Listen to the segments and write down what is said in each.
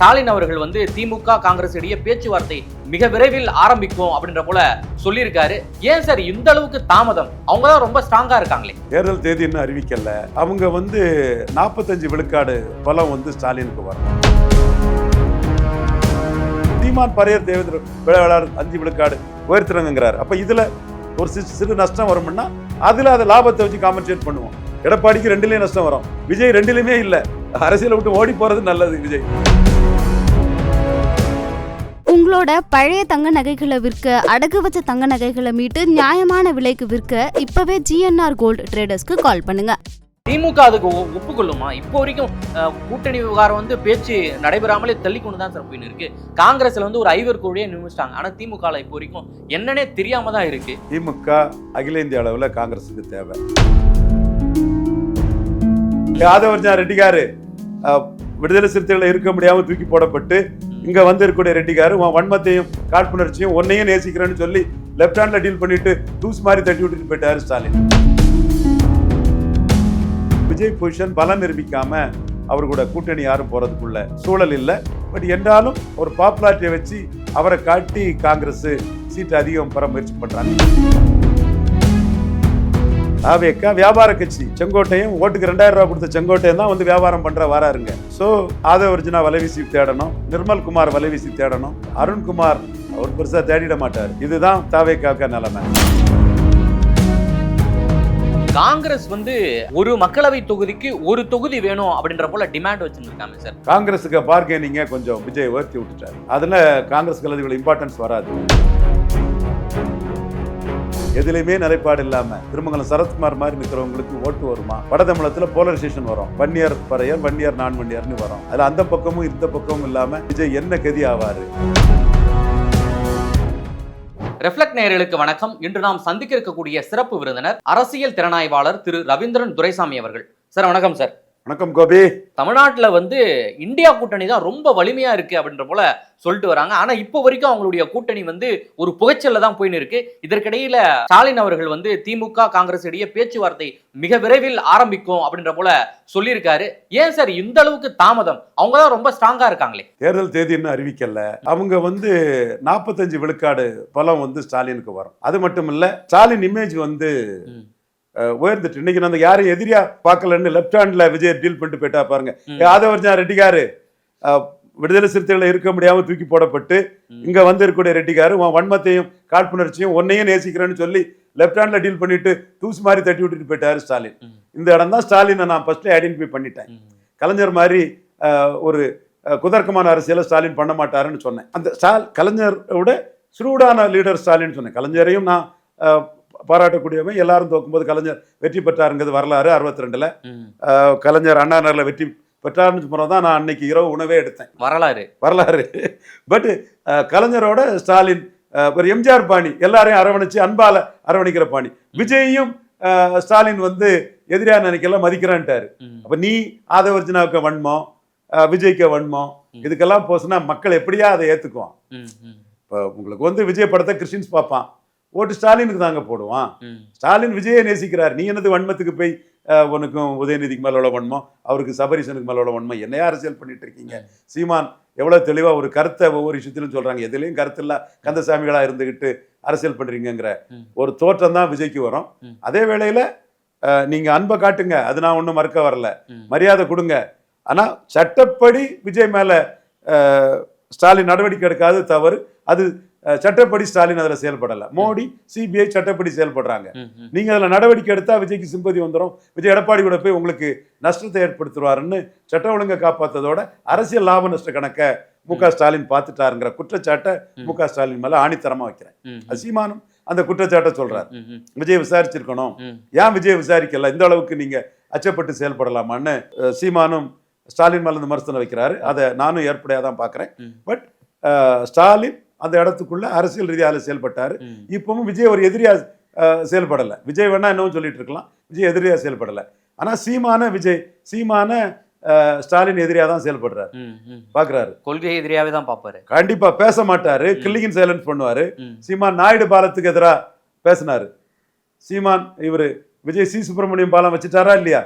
ஸ்டாலின் அவர்கள் வந்து திமுக காங்கிரஸ் இடையே பேச்சுவார்த்தை மிக விரைவில் ஆரம்பிக்கும் அப்படின்ற போல சொல்லியிருக்காரு. ஏன் சார் இந்த அளவுக்கு தாமதம்? அவங்க தான் ரொம்ப ஸ்ட்ராங்கா இருக்காங்களே. தேர்தல் தேதி இன்னும் அறிவிக்கல. அவங்க வந்து 45 விழுக்காடு பலம் வந்து ஸ்டாலினுக்கு வரும். சீமான் பரையர் தேவேந்திர வேளாளர் 5 விழுக்காடு உயர்த்துறாங்கிறார். அப்ப இதுல ஒரு சிறு நஷ்டம் வரும்னா அதுல அதை லாபத்தை வச்சு காம்பன்சேட் பண்ணுவோம். எடப்பாடிக்கு 2லயும் நஷ்டம் வரும், விஜய் 2லயுமே இல்ல. அரசியலை விட்டு ஓடி போறது நல்லது. விஜய் உங்களோட பழைய தங்க நகைகளை விற்க, அடகு வச்ச தங்க நகைகளை மீட்டு நியாயமான விலைக்கு விற்க இப்பவே ஜிஎன்ஆர் கோல்டு ட்ரேடர்ஸ்க்கு கால் பண்ணுங்க. திமுக அதுக்கு ஒப்புக்கொள்ளுமா? இப்போ வரைக்கும் கூட்டணி விவகாரம் வந்து பேச்சு நடைபெறாமலே தள்ளி கொண்டு தான் சார் போயின்னு இருக்கு. காங்கிரஸ்ல வந்து ஒரு 5 கோடியே நிமிச்சிட்டாங்க. ஆனா திமுக இப்போ வரைக்கும் என்னன்னே தெரியாம தான் இருக்கு. திமுக அகில இந்திய அளவுல காங்கிரஸுக்கு தேவை. ஆதவர்ஜா ரெட்டிகாரு விடுதலை சிறுத்தைகளை இருக்க முடியாம தூக்கி போடப்பட்டு இங்க வந்து இருக்கக்கூடிய ரெட்டிகாரு வன்மத்தையும் காழ்ப்புணர்ச்சியும் ஒன்னையும் நேசிக்கிறேன்னு சொல்லி லெப்ட் ஹேண்ட்ல டீல் பண்ணிட்டு தூஸ் மாதிரி தட்டி விட்டுட்டு போயிட்டாரு ஸ்டாலின். விஜய் பொசிஷன் பலம் நிரூபிக்காம அவர் கூட கூட்டணி யாரும் போறதுக்குள்ள சூழல் இல்லை. பட் என்றாலும் ஒரு பாப்புலாரிட்டியை வச்சு அவரை காட்டி காங்கிரஸ் சீட்டு அதிகம் பெற முயற்சி பண்றாங்க. ஆவேக்கா வியாபார கட்சி. செங்கோட்டையும் ஓட்டுக்கு 2000 ரூபாய் கொடுத்த செங்கோட்டையும் தான் வந்து வியாபாரம் பண்ற வராருங்க. சோ ஆதவர்ஜுனா வலைவீசி தேடணும், நிர்மல்குமார் வலைவீசி தேடணும், அருண்குமார் அவர் பெருசா தேடிட மாட்டார். இதுதான் தாவேக்காக்க நிலைமை. காங்கிரஸ் வந்து ஒரு மக்களவை தொகுதிக்கு ஒரு தொகுதி வேணும் அப்படின்ற போல டிமாண்ட் வச்சிருக்காங்க சார். காங்கிரஸுக்கு பார்கெனிங்க கொஞ்சம் விஜய் உயர்த்தி விட்டுட்டாரு. அதுல காங்கிரஸ் இவ்வளவு இம்பார்ட்டன்ஸ் வராது. எதுலையுமே நிலைப்பாடு இல்லாம திருமங்கலம் சரத்குமார் மாதிரி நிற்கிறவங்களுக்கு ஓட்டு வருமா? வட தமிழகத்துல போலரைசேஷன் வரும். வன்னியர் பறையர், வன்னியர் நான் வன்னியர்னு வரும். அதுல அந்த பக்கமும் இந்த பக்கமும் இல்லாம விஜய் என்ன கதி ஆவாரு? ரெஃப்ளெக்ட் நேயர்களுக்கு வணக்கம். இன்று நாம் சந்திக்க இருக்கக்கூடிய சிறப்பு விருந்தினர் அரசியல் திறனாய்வாளர் திரு ரவீந்திரன் துரைசாமி அவர்கள். சார் வணக்கம். சார் வணக்கம் கோபி. தமிழ்நாட்டில் வந்து இந்தியா கூட்டணி தான் ரொம்ப வலிமையா இருக்கு அப்படின்ற போல சொல்லிட்டு வராங்க. ஆனா இப்போ வரைக்கும் அவங்களுடைய கூட்டணி வந்து ஒரு புகைச்சல்ல தான் போயின்னு இருக்கு. இதற்கிடையில ஸ்டாலின் அவர்கள் வந்து திமுக காங்கிரஸ் இடையே பேச்சுவார்த்தை மிக விரைவில் ஆரம்பிக்கும் அப்படின்ற போல சொல்லியிருக்காரு. ஏன் சார் இந்த அளவுக்கு தாமதம்? அவங்க தான் ரொம்ப ஸ்ட்ராங்கா இருக்காங்களே. தேர்தல் தேதி இன்னும் அறிவிக்கல. அவங்க வந்து 45 விழுக்காடு பலம் வந்து ஸ்டாலினுக்கு வரும். அது மட்டும் இல்ல, ஸ்டாலின் இமேஜ் வந்து உயர்ந்துட்டு இன்னைக்கு நம்ம யாரும் எதிரியா பார்க்கலன்னு லெப்ட் ஹேண்ட்ல விஜய் டீல் பண்ணிட்டு போயிட்டா பாருங்க. ஆதவர்ஜா ரெட்டிகாரு விடுதலை சிறுத்தைகளை இருக்க முடியாம தூக்கி போடப்பட்டு இங்க வந்து இருக்கக்கூடிய ரெட்டிகாரு வன்மத்தையும் காழ்ப்புணர்ச்சியும் ஒன்னையும் நேசிக்கிறேன்னு சொல்லி லெப்ட் ஹேண்ட்ல டீல் பண்ணிட்டு தூஸ் மாதிரி தட்டி விட்டுட்டு போயிட்டாரு ஸ்டாலின். இந்த இடம் தான் ஸ்டாலினை நான் ஃபர்ஸ்ட்ல ஐடென்டிஃபை பண்ணிட்டேன். கலைஞர் மாதிரி ஒரு குதர்க்கமான அரசியலை ஸ்டாலின் பண்ண மாட்டாருன்னு சொன்னேன். அந்த கலைஞரோட சுரூடான லீடர் ஸ்டாலின் சொன்னேன். கலைஞரையும் நான் பாராட்டக்கூடியவன். எல்லாரும் தோக்கும்போது கலைஞர் வெற்றி பெற்றாருங்கிறது வரலாறு. 62ல கலைஞர் அண்ணா நகரில் வெற்றி பெற்றாருன்னு போனதான் நான் அன்னைக்கு இரவு உணவே எடுத்தேன். வரலாறு. பட் கலைஞரோட ஸ்டாலின் ஒரு எம்ஜிஆர் பாணி, எல்லாரையும் அரவணைச்சு அன்பால அரவணைக்கிற பாணி. விஜயையும் ஸ்டாலின் வந்து எதிரியா நினைக்கல, மதிக்கிறான்ட்டாரு. அப்ப நீ ஆதவர்ஜுனாவுக்கு வன்மம், விஜய்க்கு வன்மம், இதுக்கெல்லாம் போச்சுன்னா மக்கள் எப்படியா அதை ஏத்துக்குவான்? இப்போ உங்களுக்கு வந்து விஜய் படத்தை கிறிஸ்டின்ஸ் பார்ப்பான், ஓட்டு ஸ்டாலினுக்கு தாங்க போடுவான். ஸ்டாலின் விஜயை நேசிக்கிறார். நீ என்னது வன்மத்துக்கு போய் உனக்கும் உதயநிதிக்கு மேல உள்ள வன்மம், அவருக்கு சபரீசனுக்கு மேல உள்ள வன்மம், என்னையா அரசியல் பண்ணிட்டு இருக்கீங்க? சீமான் எவ்வளவு தெளிவா ஒரு கருத்தை ஒவ்வொரு விஷயத்திலும் சொல்றாங்க. எதுலையும் கருத்து இல்ல, கந்தசாமிகளா இருந்துகிட்டு அரசியல் பண்றீங்கிற ஒரு தோற்றம் தான் விஜய்க்கு வரும். அதே வேளையில நீங்க அன்பை காட்டுங்க, அது நான் ஒன்றும் மறுக்க வரல, மரியாதை கொடுங்க. ஆனா சட்டப்படி விஜய் மேல ஸ்டாலின் நடவடிக்கை எடுக்காது தவறு. அது சட்டப்படி ஸ்டாலின் அதுல செயல்படல. மோடி சிபிஐ சட்டப்படி செயல்படுறாங்க. நீங்க அதுல நடவடிக்கை எடுத்தா விஜய்க்கு சிம்பதி வந்துடும். விஜய் எடப்பாடி கூட போய் உங்களுக்கு நஷ்டத்தை ஏற்படுத்துவாருன்னு சட்ட ஒழுங்கை காப்பாத்ததோட அரசியல் லாப நஷ்ட கணக்க முக ஸ்டாலின் பார்த்துட்டாருங்கிற குற்றச்சாட்டை முக ஸ்டாலின் மேல ஆணித்தரமா வைக்கிறேன். சீமானும் அந்த குற்றச்சாட்டை சொல்றாரு. விஜய் விசாரிச்சிருக்கணும், ஏன் விஜய் விசாரிக்கல, இந்த அளவுக்கு நீங்க அச்சப்பட்டு செயல்படலாமான்னு சீமானும் ஸ்டாலின் மேல விமர்சனம் வைக்கிறாரு. அதை நானும் ஏற்படையாதான் பாக்குறேன். பட் ஸ்டாலின் அந்த இடத்துக்குள்ள அரசியல் ரீதியாக செயல்பட்டாரு. இப்பவும் விஜய் ஒரு எதிரியா செயல்படல. விஜய் வேணா என்னவும் சொல்லிட்டு இருக்கலாம், விஜய் எதிரியா செயல்படல. ஆனா சீமான ஸ்டாலின் எதிரியா தான் செயல்படுறாரு, பாக்குறாரு. கொள்கை எதிரியாவே தான் பாப்பாரு. கண்டிப்பா பேச மாட்டாரு, கில்லிங் சைலன்ஸ் பண்ணுவாரு. சீமான் நாயுடு பாலத்துக்கு எதிராக பேசினாரு. சீமான் இவரு விஜய் சி சுப்பிரமணியம் பாலம் வச்சுட்டாரா இல்லையா?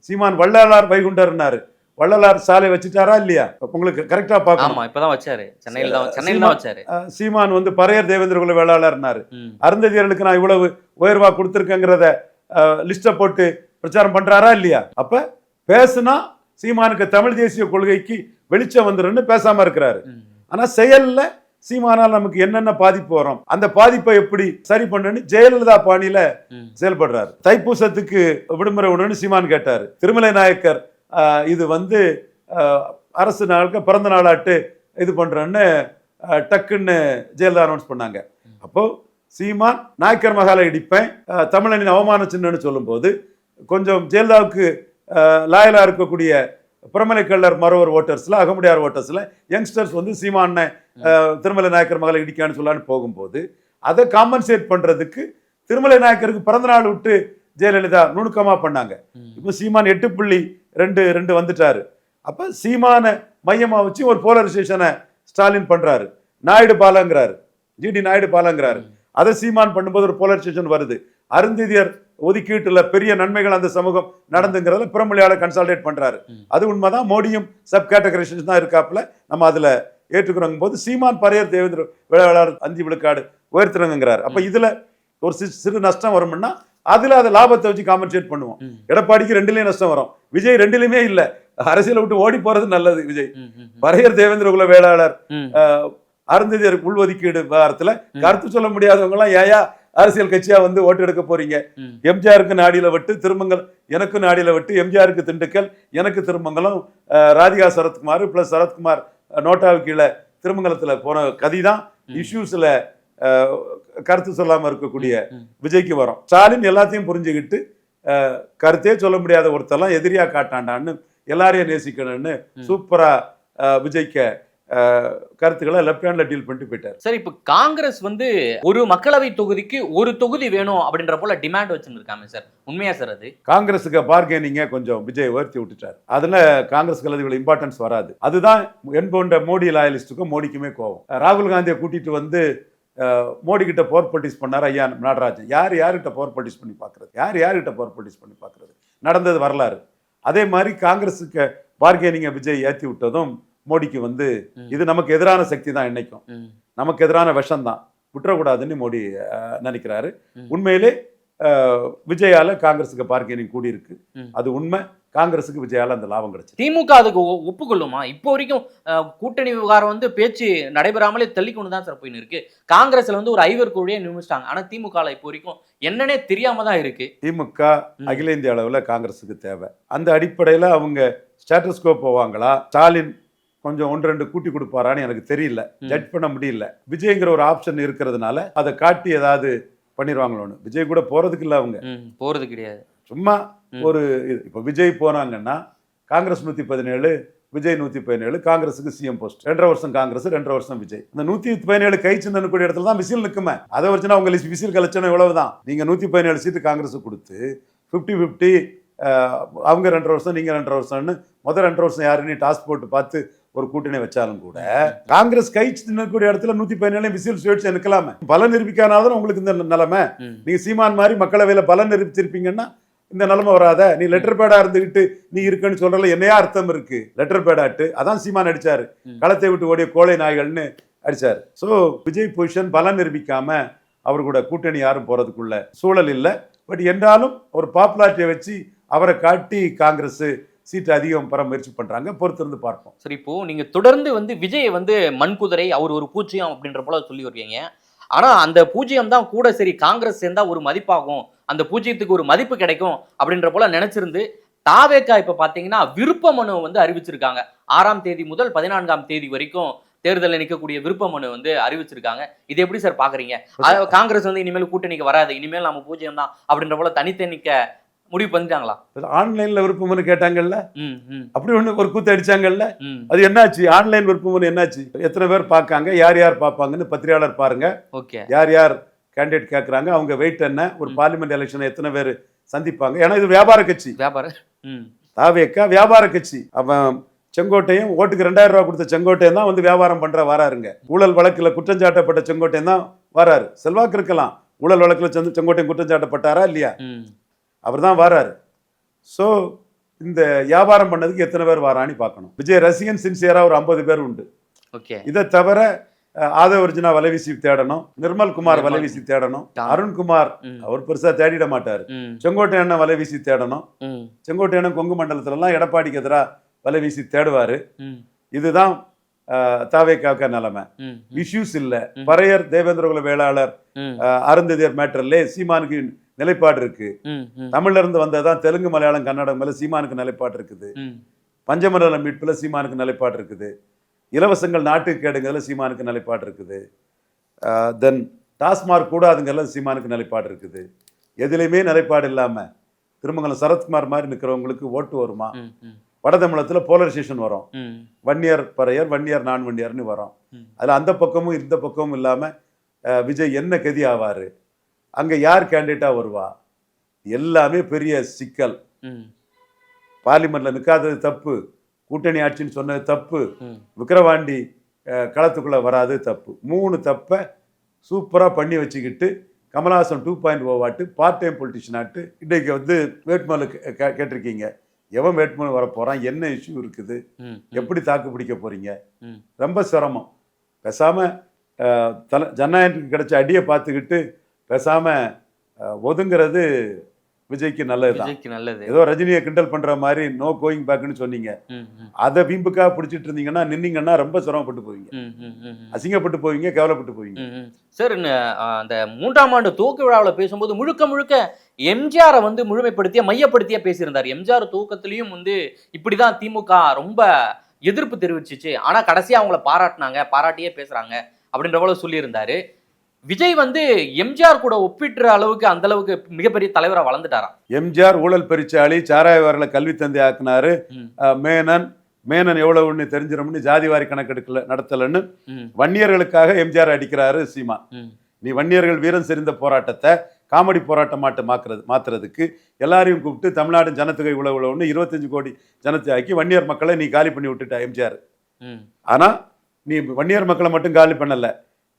சீமான் வள்ளலார் வைகுண்டர்னாரு. வள்ளலார் சாலை வச்சுட்டாரா இல்லையா? உங்களுக்கு கரெக்டா பார்க்கணும். ஆமா இப்பதான் வச்சாரு, சென்னையில தான் வச்சாரு. சீமான் வந்து பறையர் தேவேந்திர குல வேளாளர்னாரு. அருந்ததியர்களுக்கு நான் இவ்வளவு உயர்வா கொடுத்துருக்கேங்கிறத லிஸ்ட போட்டு பிரச்சாரம் பண்றாரா இல்லையா? அப்ப பேசுனா சீமானுக்கு தமிழ் தேசிய கொள்கைக்கு வெளிச்சம் வந்துருன்னு பேசாம இருக்கிறாரு. ஆனா செயல்ல சீமானால் நமக்கு என்னென்ன பாதிப்பு வரும், அந்த பாதிப்பை எப்படி சரி பண்ணுன்னு ஜெயலலிதா பாணியில செயல்படுறாரு. தைப்பூசத்துக்கு விடுமுறை விடணும்னு சீமான் கேட்டாரு. திருமலை நாயக்கர் இது வந்து அரசு நாளுக்கு பிறந்த நாளாட்டு இது பண்றேன்னு டக்குன்னு ஜெயலலிதா அனௌன்ஸ் பண்ணாங்க. அப்போ சீமான் நாயக்கர் மகாலை இடிப்பேன், தமிழனின் அவமான சின்னன்னு சொல்லும் போது கொஞ்சம் ஜெயலலிதாவுக்கு லாயலா இருக்கக்கூடிய பிரமலை கல்லர் மரோவர் ஓட்டர்ஸ்ல, அகமுடியார் ஓட்டர்ஸ்ல யங்ஸ்டர்ஸ் வந்து சீமான திருமலை நாயக்கர் மகளை இடிக்கான்னு சொல்லான்னு போகும்போது அதை காம்பன்சேட் பண்றதுக்கு திருமலை நாயக்கருக்கு பிறந்த நாள் விட்டு ஜெயலலிதா நுணுக்கமா பண்ணாங்க. இப்போ சீமான் 8.2 வந்துட்டாரு. அப்ப சீமான மையமா வச்சு ஒரு போலரைசேஷனை ஸ்டாலின் பண்றாரு. நாயுடு பாலங்கிறாரு, ஜிடி நாயுடு பாலங்கிறாரு. அதை சீமான் பண்ணும்போது ஒரு போலரைசேஷன் வருது. அருந்ததியர் ஒதுக்கீட்டுல பெரிய நன்மைகள் அந்த சமூகம் நடந்துங்கிறதுல பிறமொழியால கன்சால்டேட் பண்றாரு. அது உண்மைதான். மோடியும் சப் கேட்டகரைசேஷன் தான் இருக்காப்புல, நம்ம அதுல ஏற்றுக்கிறோங்க போது சீமான் பறையர் தேவேந்திர வேளாளர் 5 விழுக்காடு உயர்த்துறங்கிறாரு. அப்ப இதுல ஒரு சிறு நஷ்டம் வரும்னா அதுல அதை லாபத்தை வச்சு காம்பன்சேட் பண்ணுவோம். எடப்பாடிக்கு 2லயும் நஷ்டம் வரும், விஜய் 2லயுமே இல்ல. அரசியலை விட்டு ஓடி போறது நல்லது. விஜய் பறையர் தேவேந்திர குல வேளாளர் அருந்ததியர் உள்ஒதுக்கீடு வாரத்துல கருத்து சொல்ல முடியாதவங்க எல்லாம் ஏயா அரசியல் கட்சியா வந்து ஓட்டு எடுக்க போறீங்க? எம்ஜிஆருக்கு நாடியில விட்டு திருமங்கல், எனக்கு நாடியில விட்டு, எம்ஜிஆருக்கு திண்டுக்கல், எனக்கு திருமங்கலம், ராதிகா சரத்குமார் பிளஸ் சரத்குமார் நோட்டாவுக்கு கீழே திருமங்கலத்துல போன கதிதான் இஷ்யூஸ்ல கருத்து சொல்லாம இருக்கக்கூடிய விஜய்க்கு வரும். ஸ்டாலின் எல்லாத்தையும் புரிஞ்சுக்கிட்டு கருத்தே சொல்ல முடியாத ஒருத்தெல்லாம் எதிரியா காட்டாண்டான்னு எல்லாரையும் நேசிக்கணும்னு சூப்பரா விஜய்க்கு கருத்துக்களை லெப்ட் ஹேண்ட்ல டீல் பண்ணிட்டு போயிட்டார். சார் இப்போ காங்கிரஸ் வந்து ஒரு மக்களவை தொகுதிக்கு ஒரு தொகுதி வேணும் அப்படின்ற போல டிமாண்ட் வச்சுருக்காங்க சார், உண்மையா சார்? அது காங்கிரஸுக்கு பார்கெனிங்க கொஞ்சம் விஜய் உயர்த்தி விட்டுட்டார். அதுல காங்கிரஸ்க்கு அது இவ்வளவு இம்பார்ட்டன்ஸ் வராது. அதுதான் என்போன்ற மோடி லாயலிஸ்டுக்கும் மோடிக்குமே கோவம். ராகுல் காந்தியை கூட்டிட்டு வந்து மோடி கிட்ட போர் பொலிட்டிக்ஸ் பண்ணார் ஐயா நடராஜன். யார்கிட்ட போர் பொலிட்டிக்ஸ் பண்ணி பாக்குறது, யார்கிட்ட போர் பொலிட்டிக்ஸ் பண்ணி பாக்குறது, நடந்தது வரலாறு. அதே மாதிரி காங்கிரஸுக்கு பார்கெனிங்க விஜய் ஏற்றி விட்டதும் மோடிக்கு வந்து இது நமக்கு எதிரான சக்தி தான், என்னைக்கும் நமக்கு எதிரான விஷம் தான், விட்டுறக்கூடாதுன்னு மோடி நினைக்கிறாரு. உண்மையிலே விஜயால காங்கிரஸுக்கு பார்கெனிங் கூடி இருக்கு, அது உண்மை. காங்கிரஸுக்கு விஜயால அந்த லாபம் கிடைச்சு. திமுக அதுக்கு ஒப்புக்கொள்ளுமா? இப்போ வரைக்கும் கூட்டணி விவகாரம் வந்து பேச்சு நடைபெறாமலே தள்ளி கொண்டு தான் சார் போயின்னு இருக்கு. காங்கிரஸ்ல வந்து ஒரு 5 குழுவையே நியமிச்சிட்டாங்க, ஆனா திமுக இப்போ வரைக்கும் என்னன்னே தெரியாம தான் இருக்கு. திமுக அகில இந்திய அளவுல காங்கிரஸுக்கு தேவை. அந்த அடிப்படையில அவங்க ஸ்டேட்டஸ்கோ போவாங்களா, ஸ்டாலின் கொஞ்சம் 1-2 கூட்டி கொடுப்பாரான்னு எனக்கு தெரியல, ஜட்ஜ் பண்ண முடியல. விஜய்ங்கிற ஒரு ஆப்ஷன் இருக்கிறதுனால அதை காட்டி ஏதாவது பண்ணிடுவாங்களோன்னு. விஜய் கூட போறதுக்கு இல்லை, அவங்க போறது கிடையாது. சும்மா ஒரு இப்போ விஜய் போனாங்கன்னா காங்கிரஸ் 117, விஜய் 117, காங்கிரஸுக்கு சிஎம் போஸ்ட். 2.5 வருஷம் காங்கிரஸ், 2.5 வருஷம் விஜய். இந்த 117 கை சின்ன கூடிய இடத்துல தான் விசில் நிற்குமே. அதை வச்சுன்னா உங்க விசில் கலெக்ஷன் எவ்வளவுதான். நீங்க 117 சீட்டு காங்கிரஸுக்கு கொடுத்து 50-50 அவங்க 2.5 வருஷம் நீங்க 2.5 வருஷம்னு முதல் 2.5 வருஷம் யாருன்னு டாஸ்க் போட்டு பார்த்து ஒரு கூட்டணி வச்சாலும் கூட காங்கிரஸ் கை சின்னக்கூடிய இடத்துல 117 விசில் சுயேட்சை நிற்கலாமே. பலம் நிரூபிக்கானாலும் உங்களுக்கு இந்த நிலைமை. நீங்க சீமான் மாதிரி மக்களவையில பலம் நிரூபிச்சிருப்பீங்கன்னா இந்த நிலைமை வராத. நீ லெட்டர் பேடா இருந்துகிட்டு நீ இருக்குன்னு சொல்றதுல என்னையா அர்த்தம் இருக்கு? லெட்டர் பேடாட்டு அதான் சீமான் அடிச்சாரு, களத்தை விட்டு ஓடிய கோழை நாய்கள்னு அடிச்சாரு. ஸோ விஜய் பொசிஷன் பலம் நிரூபிக்காம அவர் கூட கூட்டணி யாரும் போறதுக்குள்ள சூழல் இல்லை. பட் என்றாலும் ஒரு பாப்புலாரிட்டியை வச்சு அவரை காட்டி காங்கிரஸ் சீட்டு அதிகம் பெற முயற்சி பண்றாங்க, பொறுத்திருந்து பார்ப்போம். சரி, இப்போ நீங்க தொடர்ந்து வந்து விஜய் வந்து மண்குதிரை, அவர் ஒரு பூஜ்ஜியம் அப்படின்ற போல சொல்லி வருவீங்க. ஆனா அந்த பூஜ்ஜியம் தான் கூட சரி காங்கிரஸ் சேர்ந்தா ஒரு மதிப்பாகும், அந்த பூஜ்ஜியத்துக்கு ஒரு மதிப்பு கிடைக்கும் அப்படின்ற போல நினைச்சிருந்து தாவேகா இப்ப பாத்தீங்கன்னா விருப்ப மனு வந்து அறிவிச்சிருக்காங்க. 6ஆம் தேதி முதல் 14ஆம் தேதி வரைக்கும் தேர்தலில் நிற்கக்கூடிய விருப்ப மனு வந்து அறிவிச்சிருக்காங்க. இது எப்படி சார் பாக்குறீங்க? காங்கிரஸ் வந்து இனிமேல் கூட்டணிக்கு வராது, இனிமேல் நம்ம பூஜ்ஜியம் தான் அப்படின்ற போல தனித்தனிக்க முடிவு பண்ணிட்டாங்களா? ஆன்லைன்ல விருப்பமனு கேட்டாங்கல்ல, அப்படி ஒண்ணு ஒரு கூத்து அடிச்சாங்கல்ல, அது என்னாச்சு? ஆன்லைன் விருப்பமனு என்னாச்சு? எத்தனை பேர் பார்க்காங்க, யார் யார் பார்ப்பாங்கன்னு பத்திரிகையாளர் பாருங்க. யார் யார் கேண்டிடேட் கேட்கறாங்க, அவங்க வெயிட் என்ன, ஒரு பார்லிமெண்ட் எலெக்ஷன் எத்தனை பேர் சந்திப்பாங்க. ஏன்னா இது வியாபார கட்சி, தாவேக்கா வியாபார கட்சி. அவன் செங்கோட்டையும் ஓட்டுக்கு 2000 ரூபாய் கொடுத்த செங்கோட்டையன் தான் வந்து வியாபாரம் பண்ற வராருங்க. ஊழல் வழக்குல குற்றஞ்சாட்டப்பட்ட செங்கோட்டையன் தான் வராரு. செல்வாக்கு இருக்கலாம், ஊழல் வழக்குல செங்கோட்டையன் குற்றஞ்சாட்டப்பட்டாரா இல்லையா? அவர் தான் வராரு. ஸோ இந்த வியாபாரம் பண்ணதுக்கு எத்தனை பேர் வரான்னு பார்க்கணும். விஜய் ரசிகன் சின்சியரா ஒரு 50 பேர் உண்டு. ஓகே. இதை தவிர ஆதவர்ஜுனா வலைவீசி தேடணும், நிர்மல் குமார் வலைவீசி தேடணும், அருண்குமார் அவர் பெருசா தேடிட மாட்டாரு, செங்கோட்டையண்ணன் வலைவீசி தேடணும். செங்கோட்டையண்ணன் கொங்கு மண்டலத்துல எல்லாம் எடப்பாடிக்கு எதிராக வலைவீசி தேடுவாரு. இதுதான் தாவேக்காக்க நிலைமை. இஷ்யூஸ் இல்ல. பறையர் தேவேந்திரகுல வேளாளர் அருந்ததியர் மேட்டர்ல சீமானுக்கு நிலைப்பாடு இருக்கு. தமிழ்ல இருந்து வந்ததான் தெலுங்கு மலையாளம் கன்னடம் மேல சீமானுக்கு நிலைப்பாடு இருக்குது. பஞ்சமண்டல மீட்புல சீமானுக்கு நிலைப்பாடு இருக்குது. இலவசங்கள் நாட்டுக்கு கேடுங்கிறதுல சீமானுக்கு நிலைப்பாடு இருக்குது. தென் டாஸ்மார்க் கூடாதுங்கிறதுல சீமானுக்கு நிலைப்பாடு இருக்குது. எதுலையுமே நிலைப்பாடு இல்லாம திருமங்கலம் சரத்குமார் மாதிரி நிற்கிறவங்களுக்கு ஓட்டு வருமா? வடதமிழத்துல போலரைசேஷன் வரும். வன்னியர் பறையர், வன்னியர் நான் வன்னியர்னு வரும். அதுல அந்த பக்கமும் இந்த பக்கமும் இல்லாம விஜய் என்ன கதி ஆவாரு? அங்க யார் கேண்டிடேட்டா வருவா? எல்லாமே பெரிய சிக்கல். பார்லிமெண்ட்ல நிற்காதது தப்பு, கூட்டணி ஆட்சின்னு சொன்னது தப்பு, விக்கிரவாண்டி களத்துக்குள்ள வராது தப்பு. 3 தப்பை சூப்பரா பண்ணி வச்சுக்கிட்டு கமலஹாசன் 2.0 ஆட்டு பார்ட் டைம் பொலிட்டிஷியன் ஆட்டு இன்னைக்கு வந்து வேட்புமனு கேட்டிருக்கீங்க. எவன் வேட்புமனு வர போறான்? என்ன இஷ்யூ இருக்குது? எப்படி தாக்கு பிடிக்க போறீங்க? ரொம்ப சிரமம். பேசாம ஜனநாயகத்துக்கு கிடைச்ச அடியை பார்த்துக்கிட்டு பேசாம ஒதுங்கிறது விஜய்க்கு நல்லது. ஏதோ ரஜினியை கிண்டல் பண்ற மாதிரி நோ கோயிங் பேக்னு சொன்னீங்க. அதை வீம்புக்கா பிடிச்சிட்டு இருந்தீங்கன்னா நின்னீங்கன்னா ரொம்ப சிரமப்பட்டு போவீங்க, அசிங்கப்பட்டு போவீங்க, கேவலப்பட்டு போவீங்க. சார், அந்த 3ஆம் ஆண்டு துவக்க விழாவில் பேசும்போது முழுக்க எம்ஜிஆரை வந்து முழுமைப்படுத்திய மையப்படுத்திய பேசியிருந்தார். எம்ஜிஆர் துவக்கத்திலையும் வந்து இப்படிதான் திமுக ரொம்ப எதிர்ப்பு தெரிவிச்சிச்சு, ஆனா கடைசியா அவங்கள பாராட்டியே பேசுறாங்க அப்படின்ற போல சொல்லியிருந்தாரு. விஜய் வந்து எம்ஜிஆர் கூட ஒப்பிடுற அளவுக்கு அந்த அளவுக்கு மிகப்பெரிய தலைவரா வளர்ந்துட்டாராம். எம்ஜிஆர் ஊழல் பெருச்சாளி, சாராயவாரில கல்வி தந்தை ஆக்குனாரு. மேனன் எவ்வளவுன்னு தெரிஞ்சிடும்னு ஜாதிவாரி கணக்கெடுக்கல நடத்தலன்னு வன்னியர்களுக்காக எம்ஜிஆர் அடிக்கிறாரு சீமான். நீ வன்னியர்கள் வீரம் செறிந்த போராட்டத்தை காமெடி போராட்டம் மாத்துறதுக்கு எல்லாரையும் கூப்பிட்டு தமிழ்நாடு ஜனத்தொகை உழவுன்னு 25 கோடி ஜனத்தை ஆக்கி வன்னியர் மக்களை நீ காலி பண்ணி விட்டுட்ட எம்ஜிஆர். ஆனா நீ வன்னியர் மக்களை மட்டும் காலி பண்ணல,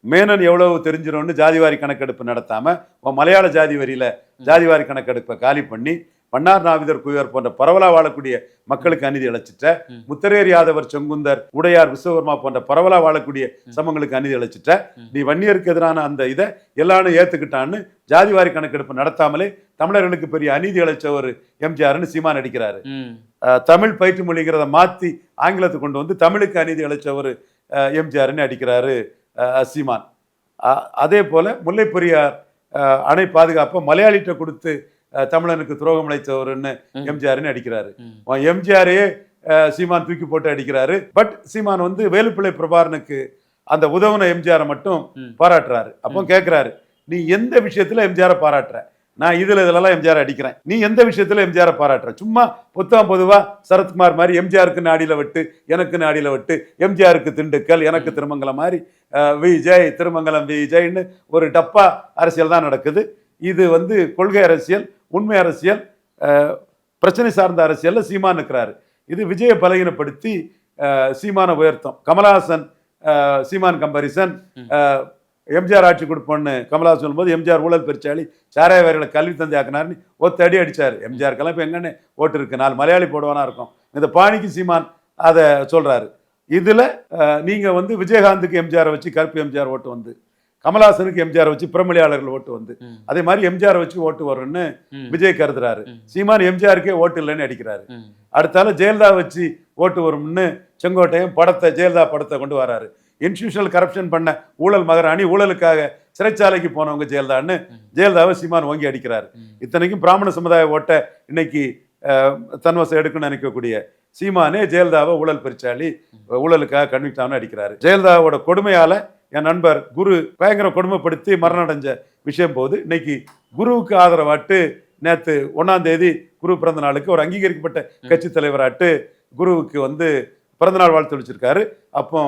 மேனன் எவ்வளவு தெரிஞ்சிடும்னு ஜாதிவாரி கணக்கெடுப்பு நடத்தாம மலையாள ஜாதி வரியில ஜாதிவாரி கணக்கெடுப்பை காலி பண்ணி பன்னார் நாவிதர் குயவர் போன்ற பரவலா வாழக்கூடிய மக்களுக்கு அநீதி இழைச்சிட்ட, முத்தரேர் யாதவர் செங்குந்தர் உடையார் விஸ்வகர்மா போன்ற பரவலா வாழக்கூடிய சமங்களுக்கு அநீதி இழைச்சிட்ட. நீ வன்னியருக்கு எதிரான அந்த இதை எல்லாரும் ஏத்துக்கிட்டான்னு ஜாதிவாரி கணக்கெடுப்பு நடத்தாமலே தமிழர்களுக்கு பெரிய அநீதி இழைச்ச ஒரு எம்ஜிஆர்னு சீமான் அடிக்கிறாரு. தமிழ் பயிற்று மொழிங்கிறத மாத்தி ஆங்கிலத்துக்கு கொண்டு வந்து தமிழுக்கு அநீதி இழைச்ச ஒரு எம்ஜிஆர்னு அடிக்கிறாரு சீமான். அதே போல முல்லை பெரியார் அணை பாதுகாப்பை மலையாளிட்ட கொடுத்து தமிழனுக்கு துரோகம் இழைத்தவர்னு எம்ஜிஆர்னு அடிக்கிறாரு. எம்ஜிஆரே சீமான் தூக்கி போட்டு அடிக்கிறாரு. பட் சீமான் வந்து வேலுப்பிள்ளை பிரபாரனுக்கு அந்த உதவுன எம்ஜிஆரை மட்டும் பாராட்டுறாரு. அப்போ கேட்கிறாரு, நீ எந்த விஷயத்துல எம்ஜிஆரை பாராட்டுற? நான் இதெல்லாம் எம்ஜிஆர் அடிக்கிறேன், நீ எந்த விஷயத்துல எம்ஜிஆரை பாராட்டுற? சும்மா பொதுவா சரத்குமார் மாதிரி எம்ஜிஆருக்கு நாடியில விட்டு எனக்கு நாடியில விட்டு எம்ஜிஆருக்கு திண்டுக்கல் எனக்கு திருமங்கலம் மாதிரி விஜய் திருமங்கலம் விஜய்னு ஒரு டப்பா அரசியல் தான் நடக்குது. இது வந்து கொள்கை அரசியல், உண்மை அரசியல், பிரச்சனை சார்ந்த அரசியல்ல சீமான் இருக்கிறாரு. இது விஜயை பலகீனப்படுத்தி சீமான உயர்த்தம். கமலஹாசன் சீமான் கம்பாரிசன், எம்ஜிஆர் ஆட்சி கொடுப்போன்னு கமலஹாசன் சொல்லும்போது எம்ஜிஆர் ஊழல் பெருச்சாளி சாராயவாரிகளை கல்வி தந்தை ஆக்கினார்னு ஒத்தடி அடிச்சாரு. எம்ஜிஆருக்கெல்லாம் இப்போ எங்கன்னு ஓட்டு இருக்கு, 4 மலையாளி போடுவானா இருக்கும். இந்த பாணிக்கு சீமான் அதை சொல்றாரு. இதுல நீங்க வந்து விஜயகாந்துக்கு எம்ஜிஆரை வச்சு கருப்பு எம்ஜிஆர் ஓட்டு வந்து, கமலஹாசனுக்கு எம்ஜிஆர் வச்சு பிரமலியாளர்கள் ஓட்டு வந்து, அதே மாதிரி எம்ஜிஆர் வச்சு ஓட்டு வரும்னு விஜய் கருதுறாரு. சீமான் எம்ஜிஆருக்கே ஓட்டு இல்லைன்னு அடிக்கிறாரு. அடுத்தால ஜெயலலிதா வச்சு ஓட்டு வரும்னு செங்கோட்டையும் ஜெயலலிதா படத்தை கொண்டு வராரு. இன்ஸ்டிடியூஷனல் கரப்ஷன் பண்ண ஊழல் மகாராணி, ஊழலுக்காக சிறைச்சாலைக்கு போனவங்க ஜெயலலிதான்னு ஜெயலலிதாவை சீமான் வாங்கி அடிக்கிறாரு. இத்தனைக்கும் பிராமண சமுதாய ஓட்டை இன்னைக்கு தன்வசம் எடுக்கணும்னு நினைக்கக்கூடிய சீமானே ஜெயலலிதாவை ஊழல் பெருச்சாளி, ஊழலுக்காக கன்விக்ட் ஆகணும்னு அடிக்கிறாரு. ஜெயலலிதாவோட கொடுமையால என் நண்பர் குரு பயங்கர கொடுமைப்படுத்தி மரணம் அடைஞ்ச விஷயம் போது இன்னைக்கு குருவுக்கு ஆதரவாட்டு நேற்று 1ஆம் தேதி குரு பிறந்த நாளுக்கு ஒரு அங்கீகரிக்கப்பட்ட கட்சி தலைவராட்டு குருவுக்கு வந்து பிறந்தநாள் வாழ்த்து வச்சிருக்காரு. அப்போ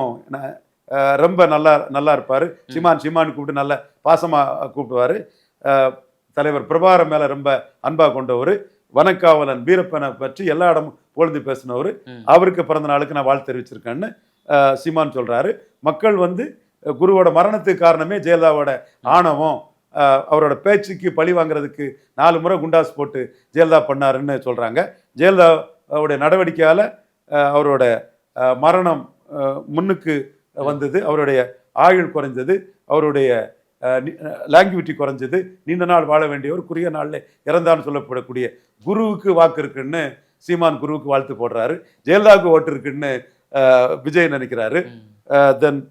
ரொம்ப நல்லா இருப்பார். சீமான் கூப்பிட்டு நல்ல பாசமாக கூப்பிடுவார். தலைவர் பிரபாரம் மேலே ரொம்ப அன்பாக கொண்டவர். வனக்காவலன் வீரப்பனை பற்றி எல்லா இடமும் புகழ்ந்து பேசினவர். அவருக்கு பிறந்த நாளுக்கு நான் வாழ்த்து தெரிவிச்சிருக்கேன்னு சீமான் சொல்கிறாரு. மக்கள் வந்து குருவோட மரணத்துக்கு காரணமே ஜெயலலிதாவோட ஆணவம், அவரோட பேச்சுக்கு பழி வாங்குறதுக்கு 4 முறை குண்டாஸ் போட்டு ஜெயலலிதா பண்ணாருன்னு சொல்கிறாங்க. ஜெயலலிதா அவருடைய நடவடிக்கையால் அவரோட மரணம் முன்னுக்கு வந்தது, அவருடைய ஆயுள் குறைஞ்சது, அவருடைய லாங்குவிட்டி குறைஞ்சது, நீண்ட நாள் வாழ வேண்டியவர் குறுகிய நாளில் இறந்தான்னு சொல்லப்படக்கூடிய குருவுக்கு வாக்கு இருக்குன்னு சீமான் குருவுக்கு வாழ்த்து போடுறாரு. ஜெயலலிதாவுக்கு ஓட்டு இருக்குன்னு விஜய் நினைக்கிறாரு. தென்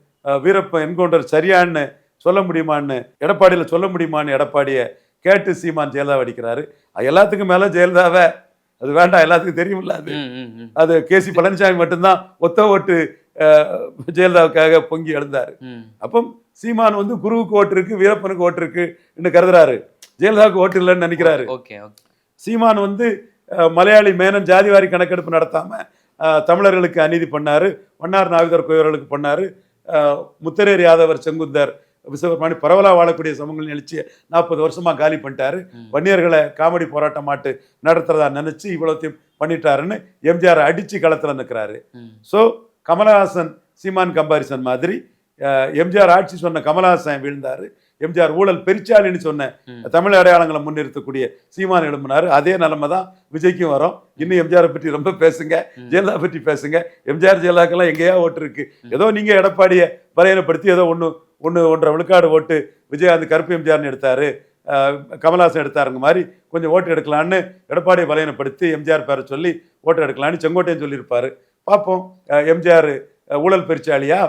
வீரப்பன் என்கவுண்டர் சரியான்னு சொல்ல முடியுமான்னு எடப்பாடியில் சொல்ல முடியுமான்னு எடப்பாடியை கேட்டு சீமான் ஜெயலலிதா அடிக்கிறாரு. எல்லாத்துக்கும் மேலே ஜெயலலிதாவை அது வேண்டாம், எல்லாத்துக்கும் தெரியுமில்ல, அது கேசி பழனிசாமி மட்டும்தான் ஒத்த ஓட்டு ஜெயலலிதாவுக்காக பொங்கி எழுந்தார். அப்போ சீமான் வந்து குருவுக்கு ஓட்டு இருக்கு, வீரப்பனுக்கு ஓட்டு இருக்குன்னு கருதுறாரு, ஜெயலலிதாவுக்கு ஓட்டு இல்லைன்னு நினைக்கிறாரு. சீமான் வந்து மலையாளி மேனன் ஜாதிவாரி கணக்கெடுப்பு நடத்தாம தமிழர்களுக்கு அநீதி பண்ணாரு, மன்னார் நாவிதர் கோயில்களுக்கு பண்ணாரு, முத்தரேர் யாதவர் செங்குந்தர் விஸ்வபெருமானி பரவலாக வாழக்கூடிய சமூகங்கள் எழுச்சியை 40 வருஷமா காலி பண்ணிட்டாரு, வன்னியர்களை காமெடி போராட்டம் மாட்டு நடத்துறதா நினைச்சு இவ்வளோத்தையும் பண்ணிட்டாருன்னு எம்ஜிஆர் அடிச்சு களத்தில் நிற்கிறாரு. ஸோ கமலஹாசன் சீமான் கம்பாரிசன் மாதிரி எம்ஜிஆர் ஆட்சி சொன்ன கமலஹாசன் வீழ்ந்தாரு, எம்ஜிஆர் ஊழல் பெருச்சாலின்னு சொன்ன தமிழ் அடையாளங்களை முன்னிறுத்தக்கூடிய சீமான் எழுப்பினாரு. அதே நிலைமை தான் விஜய்க்கும் வரும். இன்னும் எம்ஜிஆரை பற்றி ரொம்ப பேசுங்க, ஜெயலலிதா பற்றி பேசுங்க. எம்ஜிஆர் ஜெயலலிதாக்கெல்லாம் எங்கேயா ஓட்டு இருக்கு, ஏதோ நீங்க எடப்பாடியை பலையனப்படுத்தி ஏதோ 1.5 விழுக்காடு ஓட்டு விஜயகாந்த் கருப்பு எம்ஜிஆர்னு எடுத்தாரு, கமலஹாசன் எடுத்தாருங்க மாதிரி கொஞ்சம் ஓட்டு எடுக்கலான்னு எடப்பாடியை பலையனப்படுத்தி எம்ஜிஆர் பேரை சொல்லி ஓட்டு எடுக்கலான்னு செங்கோட்டையன் சொல்லியிருப்பாரு. பார்ப்போம், எம்ஜிஆர் ஊழல் பெருச்சாலியா,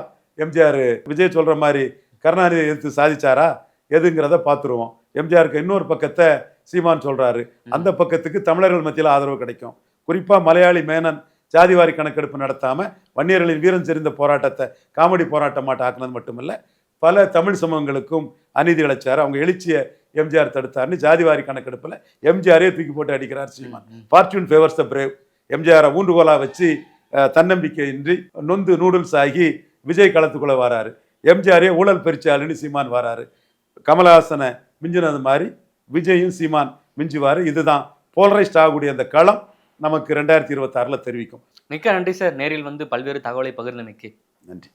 எம்ஜிஆர் விஜய் சொல்ற மாதிரி கருணாநிதி எதிர்த்து சாதிச்சாரா எதுங்கிறத பார்த்துருவோம். எம்ஜிஆருக்கு இன்னொரு பக்கத்தை சீமான் சொல்றாரு, அந்த பக்கத்துக்கு தமிழர்கள் மத்தியில் ஆதரவு கிடைக்கும். குறிப்பா மலையாளி மேனன் ஜாதிவாரி கணக்கெடுப்பு நடத்தாம வன்னியர்களின் வீரம் செறிந்த போராட்டத்தை காமெடி போராட்டமாட்ட ஆக்குனது மட்டுமல்ல, பல தமிழ் சமூகங்களுக்கும் அநீதி இழைச்சார், அவங்க எழுச்சியை எம்ஜிஆர் தடுத்தார்னு ஜாதிவாரி கணக்கெடுப்பில் எம்ஜிஆரே தூக்கி போட்டு அடிக்கிறார் Seeman. Fortune favours the brave. எம்ஜிஆரை ஊன்றுகோலா வச்சு தன்னம்பிக்கையின்றி நொந்து நூடுல்ஸ் ஆகி விஜய் களத்துக்குள்ள வராரு. எம்ஜிஆரே ஊழல் பெருச்சாலின்னு சீமான் வராரு. கமலஹாசனை மிஞ்சினது மாதிரி விஜயும் சீமான் மிஞ்சுவார். இதுதான் போலரைஸ்ட் ஆகக்கூடிய அந்த களம் நமக்கு 2026 தெரிவிக்கும். மிக்க நன்றி சார், நேரில் வந்து பல்வேறு தகவலை பகிர்ந்தமைக்கு. நன்றி.